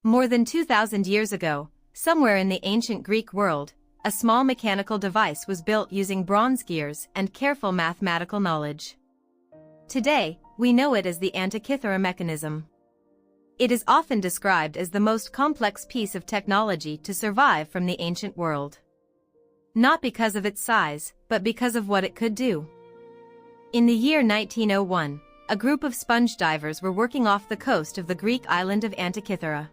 More than 2,000 years ago, somewhere in the ancient Greek world, a small mechanical device was built using bronze gears and careful mathematical knowledge. Today, we know it as the Antikythera Mechanism. It is often described as the most complex piece of technology to survive from the ancient world. Not because of its size, but because of what it could do. In the year 1901, a group of sponge divers were working off the coast of the Greek island of Antikythera.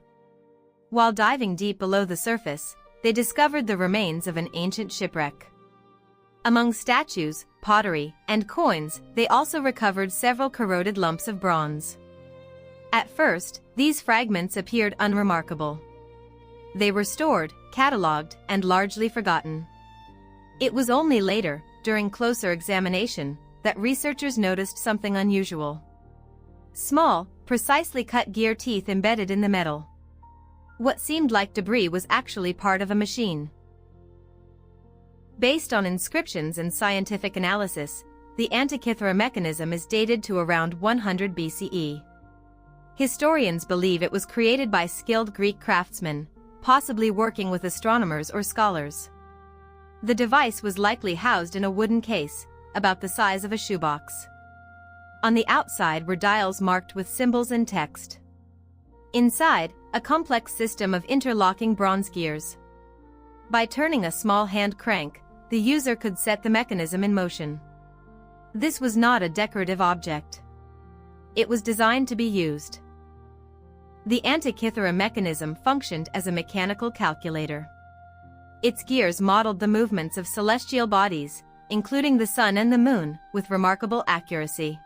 While diving deep below the surface, they discovered the remains of an ancient shipwreck. Among statues, pottery, and coins, they also recovered several corroded lumps of bronze. At first, these fragments appeared unremarkable. They were stored, catalogued, and largely forgotten. It was only later, during closer examination, that researchers noticed something unusual. Small, precisely cut gear teeth embedded in the metal. What seemed like debris was actually part of a machine. Based on inscriptions and scientific analysis, the Antikythera mechanism is dated to around 100 BCE. Historians believe it was created by skilled Greek craftsmen, possibly working with astronomers or scholars. The device was likely housed in a wooden case, about the size of a shoebox. On the outside were dials marked with symbols and text. Inside, a complex system of interlocking bronze gears. By turning a small hand crank, the user could set the mechanism in motion. This was not a decorative object. It was designed to be used. The Antikythera mechanism functioned as a mechanical calculator. Its gears modeled the movements of celestial bodies, including the sun and the moon, with remarkable accuracy.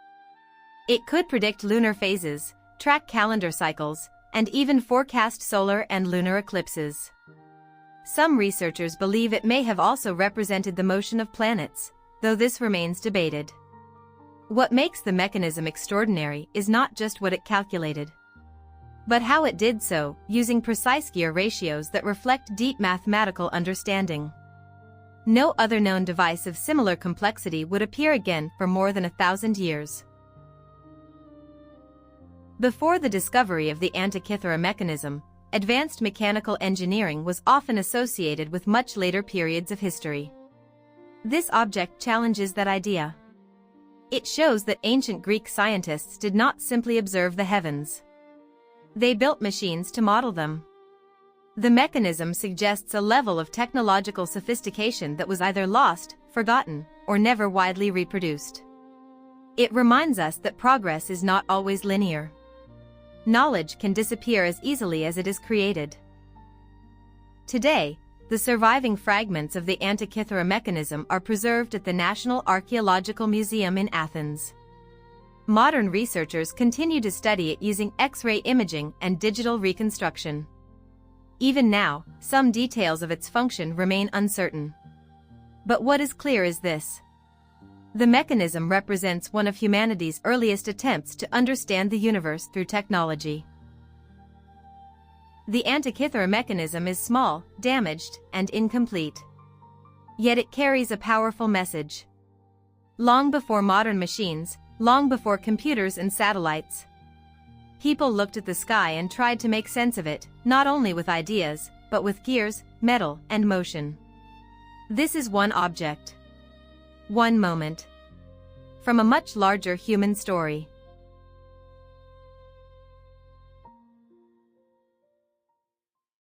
It could predict lunar phases, track calendar cycles, and even forecast solar and lunar eclipses. Some researchers believe it may have also represented the motion of planets, though this remains debated. What makes the mechanism extraordinary is not just what it calculated, but how it did so, using precise gear ratios that reflect deep mathematical understanding. No other known device of similar complexity would appear again for more than 1,000 years. Before the discovery of the Antikythera mechanism, advanced mechanical engineering was often associated with much later periods of history. This object challenges that idea. It shows that ancient Greek scientists did not simply observe the heavens. They built machines to model them. The mechanism suggests a level of technological sophistication that was either lost, forgotten, or never widely reproduced. It reminds us that progress is not always linear. Knowledge can disappear as easily as it is created. Today, the surviving fragments of the Antikythera mechanism are preserved at the National Archaeological Museum in Athens. Modern researchers continue to study it using X-ray imaging and digital reconstruction. Even now, some details of its function remain uncertain. But what is clear is this: the mechanism represents one of humanity's earliest attempts to understand the universe through technology. The Antikythera mechanism is small, damaged, and incomplete. Yet it carries a powerful message. Long before modern machines, long before computers and satellites, people looked at the sky and tried to make sense of it, not only with ideas, but with gears, metal, and motion. This is one object. One moment from a much larger human story.